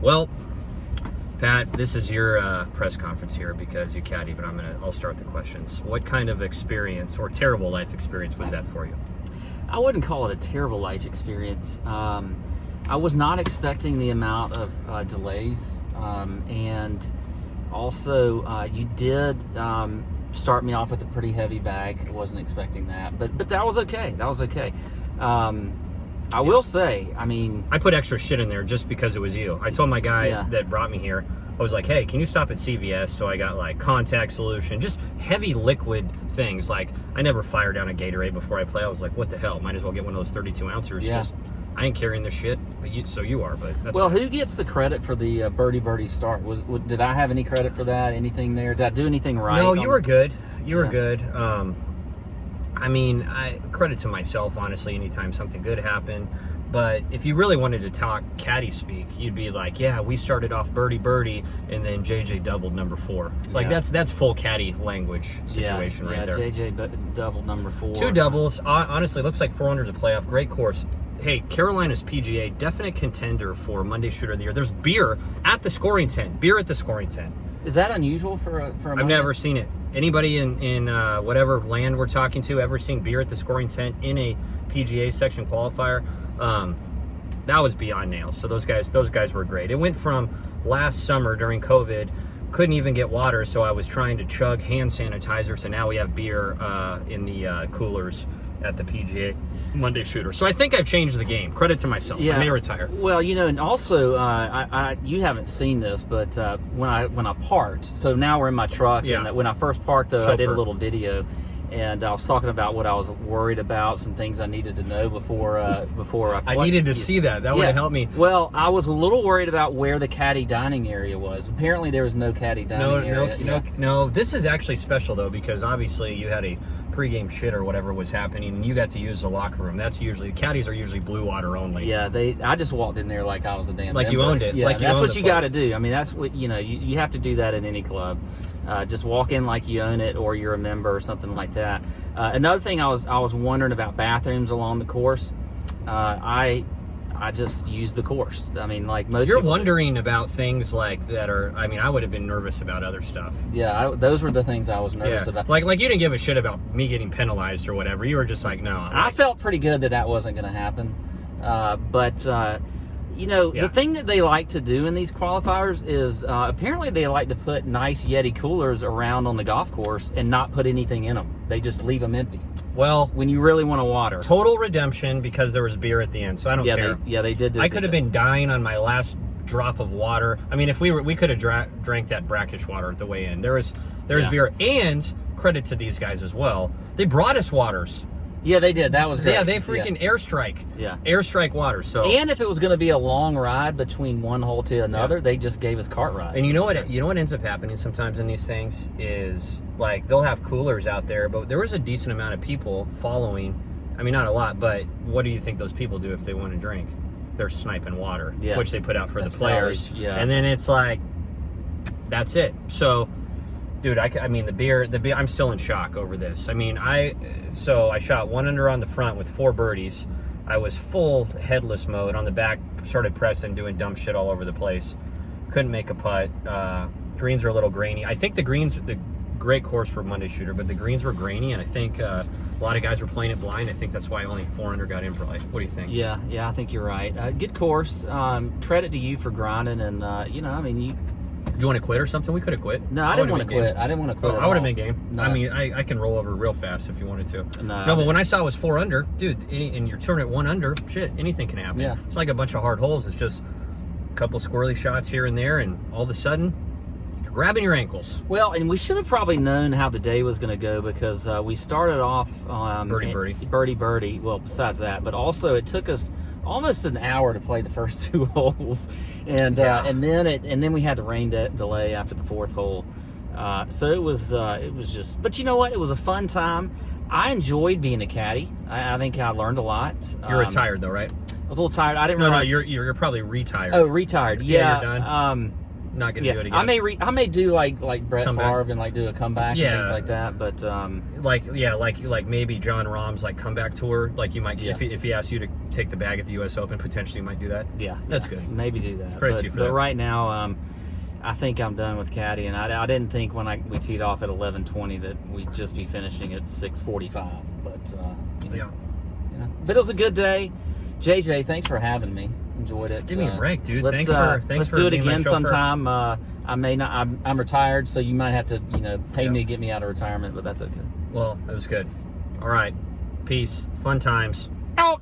Well, Pat, this is your press conference here because you caddy, but I'll start the questions. What kind of experience or terrible life experience was that for you? I wouldn't call it a terrible life experience. I was not expecting the amount of delays, and also you did start me off with a pretty heavy bag. I wasn't expecting that, but that was okay. That was okay. I will say, I mean, I put extra shit in there just because it was you. I told my guy that brought me here, I was like, hey, can you stop at CVS? So I got like contact solution, just heavy liquid things. Like, I never fire down a Gatorade before I play. I was like, what the hell? Might as well get one of those 32 ounces. Yeah. Just, I ain't carrying this shit, but so you are. But that's well, who gets the credit for the birdie start? Did I have any credit for that? Anything there? Did I do anything right? No, you were good. You were good. I mean, credit to myself, honestly, anytime something good happened. But if you really wanted to talk caddy speak, you'd be like, yeah, we started off birdie, and then JJ doubled number 4. Like, that's full caddy language situation right there. JJ doubled number 4. 2 doubles. Honestly, looks like 400's a playoff. Great course. Hey, Carolina's PGA, definite contender for Monday Shooter of the Year. There's beer at the scoring tent. Beer at the scoring tent. Is that unusual for a Monday? I've never seen it. Anybody in whatever land we're talking to ever seen beer at the scoring tent in a PGA section qualifier? That was beyond nails. So those guys were great. It went from last summer during COVID, couldn't even get water, so I was trying to chug hand sanitizer. So now we have beer in the coolers at the PGA Monday Shooter. So I think I've changed the game. Credit to myself. I may retire. Well, and also you haven't seen this, but when I parked, so now we're in my truck, and when I first parked, though, I did a little video. And I was talking about what I was worried about, some things I needed to know before I needed to see that. That would have helped me. Well, I was a little worried about where the caddy dining area was. Apparently, there was no caddy dining area. No. This is actually special, though, because obviously you had a pregame shit or whatever was happening, and you got to use the locker room. That's usually, caddies are usually blue water only. Yeah, I just walked in there like I was a damn member. You owned it. Yeah, like that's what you got to do. I mean, that's what, you have to do that in any club. Just walk in like you own it, or you're a member or something like that. Another thing, I was wondering about bathrooms along the course. I just used the course. I mean, like most. You're wondering about things like that are. I mean, I would have been nervous about other stuff. Yeah, those were the things I was nervous about. Like you didn't give a shit about me getting penalized or whatever. You were just like, no. I felt pretty good that wasn't going to happen. The thing that they like to do in these qualifiers is apparently they like to put nice Yeti coolers around on the golf course and not put anything in them. They just leave them empty. Well, when you really want to water. Total redemption because there was beer at the end, so I don't care. They did. I could have been dying on my last drop of water. I mean, if we could have drank that brackish water at the way in. There was beer, and credit to these guys as well. They brought us waters. Yeah, they did. That was great. Yeah, they freaking airstrike. Yeah. Airstrike water. So. And if it was going to be a long ride between one hole to another, they just gave us cart rides. And you know what ends up happening sometimes in these things is, like, they'll have coolers out there, but there was a decent amount of people following. I mean, not a lot, but what do you think those people do if they want to drink? They're sniping water, which they put out for the players. And then it's like, that's it. So, dude, I mean, the beer, I'm still in shock over this. I mean, I shot 1 under on the front with 4 birdies. I was full headless mode. On the back, started pressing, doing dumb shit all over the place. Couldn't make a putt. Greens are a little grainy. I think the great course for Monday Shooter, but the greens were grainy, and I think a lot of guys were playing it blind. I think that's why only 4 under got in play. What do you think? Yeah, I think you're right. Good course. Credit to you for grinding, and I mean, you. Do you want to quit or something? We could have quit. No, I didn't want to quit. I didn't want to quit. I would have been game. No. I mean, I can roll over real fast if you wanted to. No, but when I saw it was 4 under, dude, and you're turning it 1 under, shit, anything can happen. Yeah. It's like a bunch of hard holes. It's just a couple squirrely shots here and there, and all of a sudden, you're grabbing your ankles. Well, and we should have probably known how the day was going to go because we started off birdie. Well, besides that, but also it took us almost an hour to play the first 2 holes, and then we had the rain delay after the 4th hole. So it was just. But you know what? It was a fun time. I enjoyed being a caddy. I think I learned a lot. You're retired though, right? I was a little tired. I didn't realize. No, you're probably retired. Oh, retired. Yeah. You're done. not going to do it again. I may do like Brett Favre and like do a comeback and things like that. But like maybe John Rahm's like comeback tour. Like you might if he asks you to take the bag at the U.S. Open, potentially you might do that. Yeah, that's good. Maybe do that. Credit you for that. But right now, I think I'm done with caddy, and I didn't think when we teed off at 11:20 that we'd just be finishing at 6:45. But but it was a good day. JJ, thanks for having me. Enjoyed it. Give me a break, dude. Let's do it again sometime. I may not. I'm retired, so you might have to pay me to get me out of retirement, but that's okay. Well, that was good. All right. Peace. Fun times. Out.